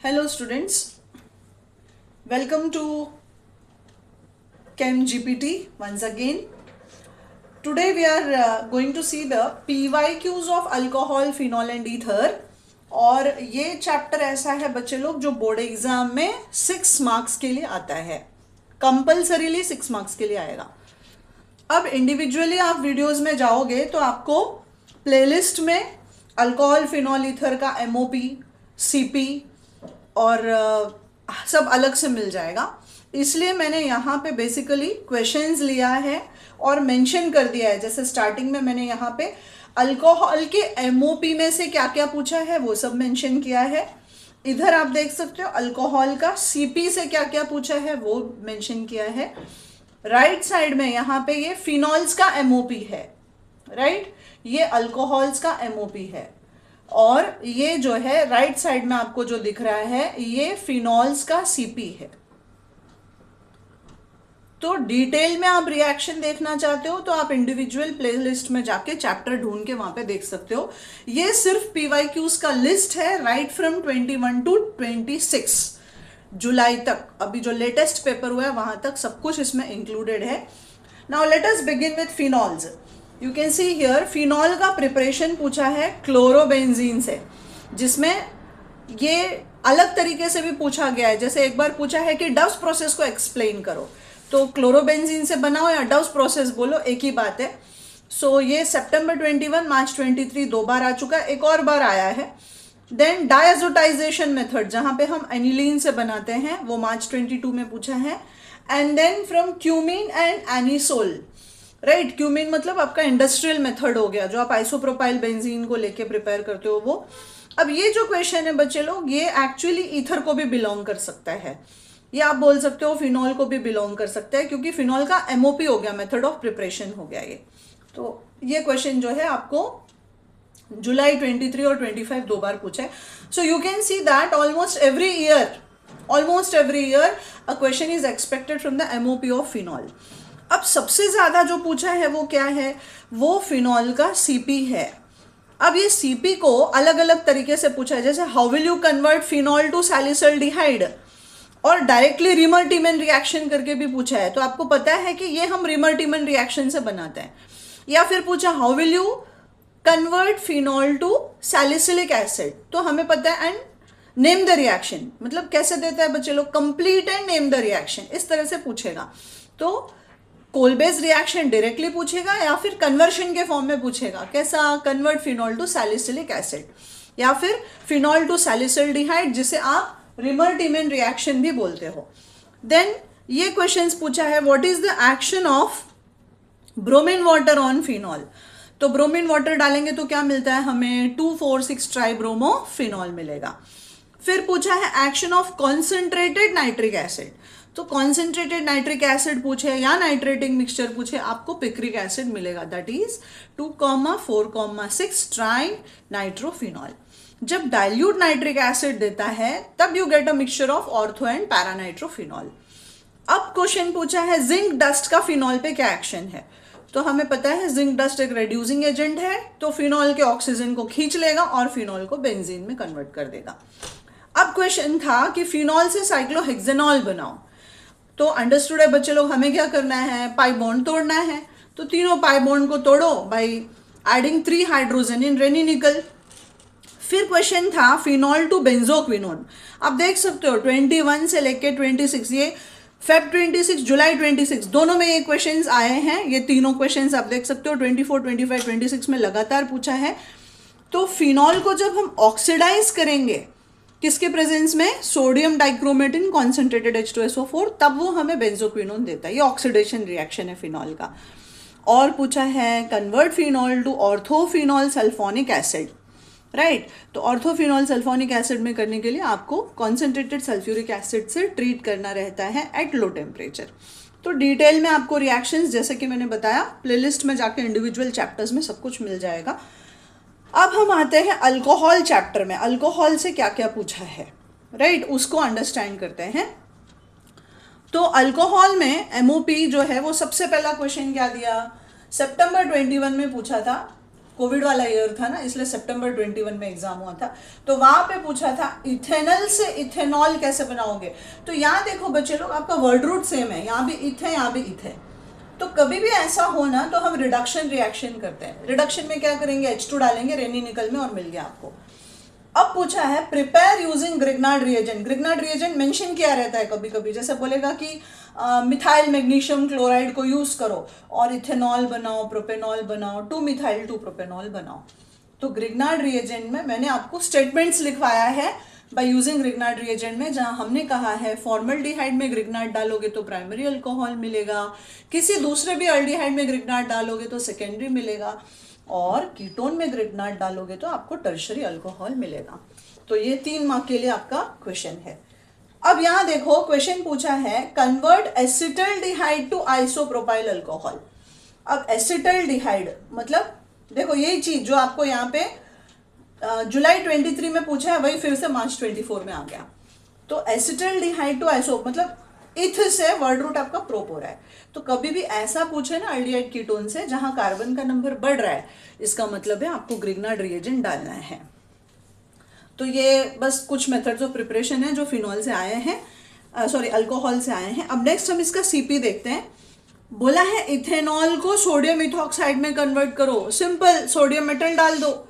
Hello students, welcome to Chem GPT once again. Today we are going to see the PYQs of alcohol, phenol and ether. और ये chapter ऐसा है बच्चे लोग जो board exam में 6 मार्क्स के लिए आता है, कंपल्सरीली 6 मार्क्स के लिए आएगा. अब इंडिविजुअली आप वीडियोस में जाओगे तो आपको प्लेलिस्ट में अल्कोहल, फिनॉल, ईथर का MOP, CP और सब अलग से मिल जाएगा. इसलिए मैंने यहाँ पे बेसिकली क्वेश्चंस लिया है और मेंशन कर दिया है. जैसे स्टार्टिंग में मैंने यहाँ पे अल्कोहल के MOP में से क्या क्या पूछा है वो सब मेंशन किया है. इधर आप देख सकते हो अल्कोहल का CP से क्या क्या पूछा है वो मेंशन किया है. राइट साइड में यहाँ पे ये फिनॉल्स का MOP है, राइट, ये अल्कोहल्स का MOP है. और ये जो है राइट साइड में आपको जो दिख रहा है ये फिनॉल्स का CP है. तो डिटेल में आप रिएक्शन देखना चाहते हो तो आप इंडिविजुअल प्लेलिस्ट में जाके चैप्टर ढूंढ के वहां पे देख सकते हो. ये सिर्फ PYQs का लिस्ट है, राइट फ्रॉम 21 to 26 जुलाई तक. अभी जो लेटेस्ट पेपर हुआ है वहां तक सब कुछ इसमें इंक्लूडेड है. Now let us begin with phenols. You can see here phenol का प्रिपरेशन पूछा है क्लोरोबेंजीन से, जिसमें ये अलग तरीके से भी पूछा गया है. जैसे एक बार पूछा है कि डव्स प्रोसेस को एक्सप्लेन करो, तो क्लोरोबेंजीन से बनाओ या डव्स प्रोसेस बोलो, एक ही बात है. सो ये सितंबर 21, मार्च 23 दो बार आ चुका है, एक और बार आया है. देन डायजोटाइजेशन मेथड जहां पे हम एनिलीन से बनाते हैं वो मार्च 22 में पूछा है. And then from cumene and anisole, right, cumene मतलब आपका इंडस्ट्रियल मेथड हो गया जो आप आइसोप्रोपाइल बेंजीन को लेके प्रिपेयर करते हो वो. अब ये जो क्वेश्चन है बच्चे लोग ये एक्चुअली ईथर को भी बिलोंग कर सकता है, ये आप बोल सकते हो फिनॉल को भी बिलोंग कर सकता है, क्योंकि फिनॉल का MOP हो गया, मेथड ऑफ प्रिपरेशन हो गया ये. तो ये क्वेश्चन जो है आपको जुलाई 23 और 25 दो बार पूछा है. So you can see that almost every year a question is expected from the MOP of phenol. अब सबसे ज्यादा जो पूछा है वो क्या है, वो फिनॉल का CP है. अब ये CP को अलग अलग तरीके से पूछा है, जैसे how will you convert phenol to salicylaldehyde, और डायरेक्टली रिमर-टीमन रिएक्शन करके भी पूछा है. तो आपको पता है कि ये हम रिमर-टीमन रिएक्शन से बनाते हैं. या फिर पूछा how will you convert phenol to salicylic acid, तो हमें पता है. एंड नेम द रिएक्शन, मतलब कैसे देता है बच्चे लोग, complete and name the reaction, इस तरह से पूछेगा. तो कोल बेस्ड रिएक्शन डायरेक्टली पूछेगा या फिर कन्वर्शन के फॉर्म में पूछेगा, कैसा, convert phenol to salicylic acid या फिर फिनॉल टू सैलिसल्डिहाइड, जिसे आप रिमर-टीमन रिएक्शन भी बोलते हो. देन ये क्वेश्चंस पूछा है what is the action of bromine water on phenol. तो ब्रोमीन वाटर डालेंगे तो क्या मिलता है हमें, 2,4,6 ट्राइब्रोमो फिनॉल मिलेगा. फिर पूछा है action of concentrated nitric acid. तो कॉन्सेंट्रेटेड नाइट्रिक एसिड पूछे या नाइट्रेटिंग मिक्सचर पूछे, आपको पिक्रिक एसिड मिलेगा, दैट इज 2,4,6 ट्राई नाइट्रोफिनॉल. जब डाइल्यूट नाइट्रिक एसिड देता है तब you get a mixture of ortho and paranitrophenol. अब क्वेश्चन पूछा है जिंक डस्ट का फिनॉल पे क्या एक्शन है. तो हमें पता है जिंक डस्ट एक रेड्यूसिंग एजेंट है, तो फिनॉल के ऑक्सीजन को खींच लेगा और फिनॉल को बेंजीन में कन्वर्ट कर देगा. अब क्वेश्चन था कि फिनॉल से साइक्लोहेक्सेनॉल बनाओ. तो अंडरस्टूड है बच्चे लोग, हमें क्या करना है, पाई बॉन्ड तोड़ना है. तो तीनों पाई बॉन्ड को तोड़ो बाय एडिंग 3 हाइड्रोजन इन रेनी निकल. फिर क्वेश्चन था फिनॉल टू बेंजोक्विनोन. आप देख सकते हो 21 से लेके 26, ये फेब 26, जुलाई 26 दोनों में ये क्वेश्चंस आए हैं. ये तीनों क्वेश्चंस आप देख सकते हो 24, 25, 26 में लगातार पूछा है. तो फिनॉल को जब हम ऑक्सीडाइज करेंगे किसके प्रेजेंस में, सोडियम डाइक्रोमेट इन कॉन्सेंट्रेटेड H2SO4, तब वो हमें बेंजोक्विनोन देता है. ये ऑक्सीडेशन रिएक्शन है फिनॉल का. और पूछा है convert phenol to orthophenol sulphonic acid, right. तो ऑर्थोफिनॉल सल्फोनिक एसिड में करने के लिए आपको कॉन्सेंट्रेटेड सल्फ्यूरिक एसिड से ट्रीट करना रहता है एट लो टेम्परेचर. तो डिटेल में आपको रिएक्शंस जैसे कि मैंने बताया प्लेलिस्ट में जाके इंडिविजुअल चैप्टर्स में सब कुछ मिल जाएगा. अब हम आते हैं अल्कोहल चैप्टर में. अल्कोहल से क्या क्या पूछा है, राइट, उसको अंडरस्टैंड करते हैं. तो अल्कोहल में MOP जो है वो सबसे पहला क्वेश्चन क्या दिया, सितंबर 21 में पूछा था कोविड वाला ईयर था ना, इसलिए सितंबर 21 में एग्जाम हुआ था। तो वहां पे पूछा था इथेनल से इथेनॉल कैसे बनाओगे। तो यहाँ देखो बच्चे लोग, आपका वर्ड रूट सेम है, यहाँ भी इथ है, यहाँ भी इथ है। तो कभी भी ऐसा हो ना तो हम रिडक्शन रिएक्शन करते हैं। रिडक्शन में क्या करेंगे, H2 डालेंगे रेनी निकल में और मिल गया आपको। अब पूछा है prepare using Grignard reagent. Grignard reagent mention किया रहता है कभी कभी, जैसे बोलेगा कि मिथाइल मैग्नीशियम क्लोराइड को यूज करो और इथेनॉल बनाओ, प्रोपेनॉल बनाओ, 2 मिथाइल 2 प्रोपेनॉल बनाओ। तो ग्रिग्नार्ड रिएजेंट में मैंने आपको स्टेटमेंट्स लिखवाया है बाय यूजिंग ग्रिग्नार्ड रिएजेंट में, जहां हमने कहा है फॉर्मल्डिहाइड में ग्रिग्नार्ड डालोगे तो प्राइमरी अल्कोहल मिलेगा, किसी दूसरे भी अल्डिहाइड में ग्रिग्नार्ड डालोगे तो सेकेंडरी मिलेगा, और कीटोन में ग्रिग्नार्ड डालोगे तो आपको टर्शरी अल्कोहल मिलेगा। तो ये 3 मार्क के लिए आपका क्वेश्चन है। अब यहां देखो क्वेश्चन पूछा है convert acetaldehyde to isopropyl alcohol. अब एसिटल्डिहाइड मतलब देखो यही चीज जो आपको यहाँ पे जुलाई 23 में पूछा है, वही फिर से मार्च 24 में आ गया। तो एसिटल्डिहाइड टू आइसो मतलब इथ से वर्ड रूट आपका प्रोप हो रहा है। तो कभी भी ऐसा पूछे ना अल्डिहाइड कीटोन से जहां कार्बन का नंबर बढ़ रहा है, इसका मतलब है आपको ग्रिग्नार्ड रिएजेंट डालना है। तो ये बस कुछ मेथड्स ऑफ प्रिपरेशन है जो फिनॉल से आए हैं, सॉरी अल्कोहल से आए हैं। अब नेक्स्ट हम इसका सीपी देखते हैं। बोला है इथेनॉल को सोडियम इथॉक्साइड में कन्वर्ट करो। सिंपल, सोडियम मेटल डाल दो,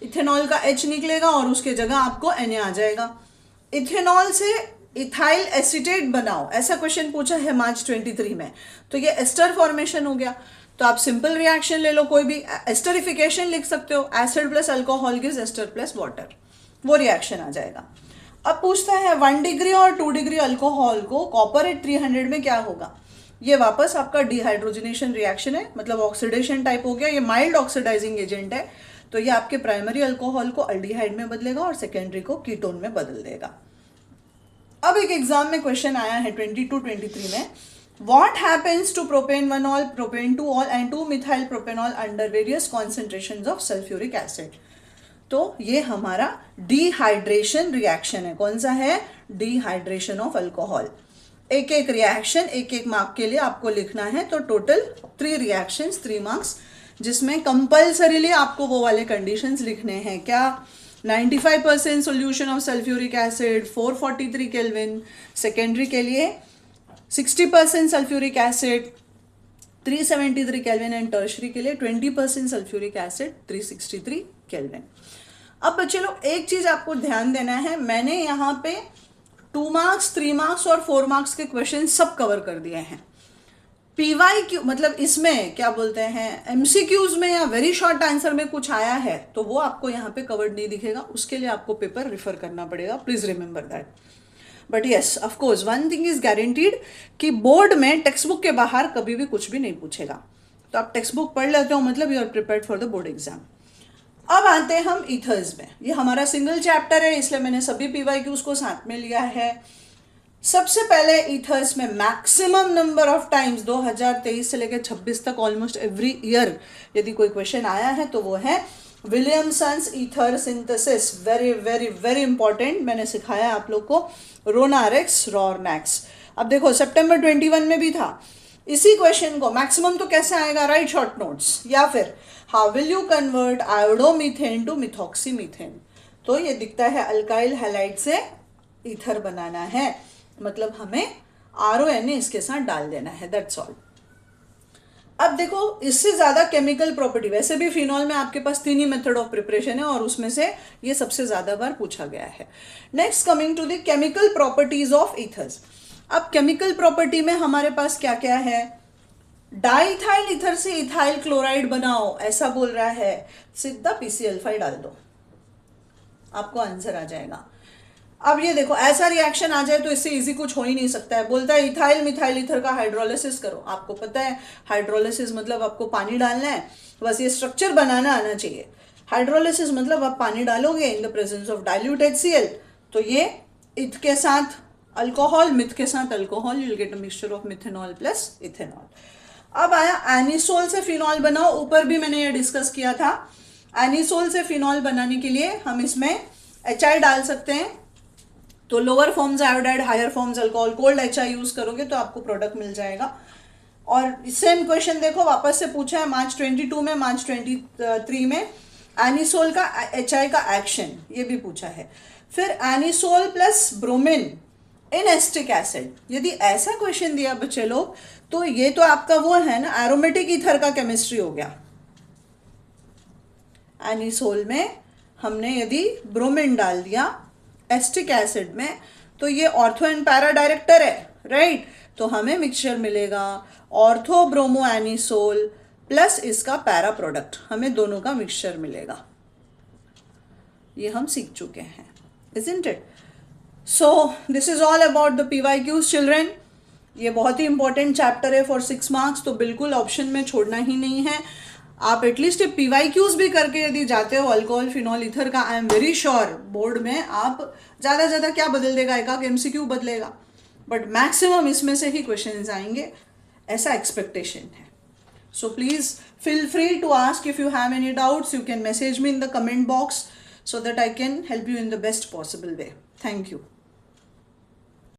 इथेनॉल का H निकलेगा और उसके जगह आपको Na आ जाएगा। इथेनॉल से इथाइल एसिटेट बनाओ, ऐसा क्वेश्चन पूछा है मार्च 23 में। तो ये एस्टर फॉर्मेशन हो गया। तो आप सिंपल रिएक्शन ले लो, कोई भी एस्टरिफिकेशन लिख सकते हो, acid plus alcohol gives ester plus water, वो रिएक्शन आ जाएगा। अब पूछता है 1 डिग्री और 2 डिग्री अल्कोहल को कॉपर एट 300 में क्या होगा। ये वापस आपका डिहाइड्रोजनेशन रिएक्शन है, मतलब ऑक्सीडेशन टाइप हो गया। ये माइल्ड ऑक्सीडाइजिंग एजेंट है, तो ये आपके प्राइमरी अल्कोहल को अल्डिहाइड में बदलेगा और सेकेंडरी को कीटोन में बदल देगा। अब एक एग्जाम में क्वेश्चन आया है 22-23 में, what happens to propane one ol, propane two ol and 2 methyl propanol under various concentrations of sulphuric acid. तो ये हमारा डिहाइड्रेशन रिएक्शन है। कौन सा है, डिहाइड्रेशन ऑफ अल्कोहल। एक एक रिएक्शन एक एक मार्क के लिए आपको लिखना है। तो टोटल 3 रिएक्शंस 3 मार्क्स, जिसमें कंपल्सरीली आपको वो वाले कंडीशंस लिखने हैं। क्या, 95% solution of sulphuric acid 443 kelvin, secondary के लिए 60% sulphuric acid 373 kelvin and tertiary के लिए 20% सल्फ्यूरिक एसिड 363 केल्विन। अब बच्चे लोग एक चीज आपको ध्यान देना है, मैंने यहाँ पे 2 मार्क्स 3 मार्क्स और 4 मार्क्स के क्वेश्चन सब कवर कर दिए हैं। PYQ मतलब इसमें क्या बोलते हैं, MCQs में या वेरी शॉर्ट आंसर में कुछ आया है तो वो आपको यहाँ पे कवर्ड नहीं दिखेगा, उसके लिए आपको पेपर रेफर करना पड़ेगा। Please remember that. But yes of course one thing is guaranteed कि बोर्ड में टेक्स्ट बुक के बाहर कभी भी कुछ भी नहीं पूछेगा। तो आप टेक्स्ट बुक पढ़ लेते हो मतलब you are prepared for the board exam. अब आते हैं हम ईथर्स में। ये हमारा सिंगल चैप्टर है, इसलिए मैंने सभी PYQs को साथ में लिया है। सबसे पहले ईथर्स में मैक्सिमम नंबर ऑफ टाइम्स 2023 से लेकर 26 तक ऑलमोस्ट एवरी ईयर यदि कोई क्वेश्चन आया है तो वो है Williamson's ether synthesis. Very very very important, मैंने सिखाया आप लोग को रोनारेक्स रॉर्नैक्स। अब देखो सितंबर 21 में भी था इसी क्वेश्चन को। मैक्सिमम तो कैसे आएगा, राइट शॉर्ट नोट्स, या फिर how will you convert iodomethane to methoxymethane. तो ये दिखता है अल्काइल हैलाइड से ईथर बनाना है, मतलब हमें RONA इसके साथ डाल देना है, दैट्स ऑल। अब देखो इससे ज्यादा केमिकल प्रॉपर्टी, वैसे भी फिनॉल में आपके पास 3 ही मेथड ऑफ प्रिपरेशन है और उसमें से ये सबसे ज्यादा बार पूछा गया है। Next coming to the chemical properties of ethers. अब केमिकल प्रॉपर्टी में हमारे पास क्या क्या है, डाइथाइल ईथर से इथाइल क्लोराइड बनाओ ऐसा बोल रहा है, सीधा PCl5 डाल दो, आपको आंसर आ जाएगा। अब ये देखो ऐसा रिएक्शन आ जाए तो इससे इजी कुछ हो ही नहीं सकता है। बोलता है इथाइल मिथाइल ईथर का हाइड्रोलिसिस करो। आपको पता है हाइड्रोलिसिस मतलब आपको पानी डालना है, बस ये स्ट्रक्चर बनाना आना चाहिए। हाइड्रोलिसिस मतलब आप पानी डालोगे in the presence of dilute HCl, तो ये इथ के साथ अल्कोहल, मिथ के साथ alcohol, you will get a mixture of methanol plus ethanol. अब आया एनिसोल से फिनॉल बनाओ। ऊपर भी मैंने ये डिस्कस किया था, एनिसोल से फिनॉल बनाने के लिए हम इसमें HI डाल सकते हैं। तो lower forms iodide, higher forms alcohol, cold HI use करोगे तो आपको प्रोडक्ट मिल जाएगा। और सेम क्वेश्चन देखो वापस से पूछा है मार्च 22 में, मार्च 23 में एनिसोल का HI का एक्शन, ये भी पूछा है। फिर anisole plus bromine in acetic acid, यदि ऐसा क्वेश्चन दिया बच्चे लोग तो ये तो आपका वो है ना एरोमेटिक ईथर का केमिस्ट्री हो गया। एनिसोल में हमने यदि ब्रोमीन डाल दिया एस्टिक एसिड में तो ये ऑर्थो एंड पैरा डायरेक्टर है, राइट। तो हमें मिक्सचर मिलेगा ऑर्थो ब्रोमो एनिसोल प्लस इसका पैरा प्रोडक्ट, हमें दोनों का मिक्सचर मिलेगा। ये हम सीख चुके हैं, isn't it? So this is all about the PYQs children. ये बहुत ही इंपॉर्टेंट चैप्टर है फॉर 6 मार्क्स, तो बिल्कुल ऑप्शन में छोड़ना ही नहीं है। आप एटलीस्ट ये PYQs भी करके यदि जाते हो अल्कोहल फिनॉल ईथर का, I am very sure board में आप ज़्यादा क्या बदल देगा, एक MCQ बदलेगा, बट मैक्सिमम इसमें से ही क्वेश्चंस आएंगे, ऐसा एक्सपेक्टेशन है। So please feel free to ask if you have any doubts. You can message me in the comment box so that I can help you in the best possible way. Thank you.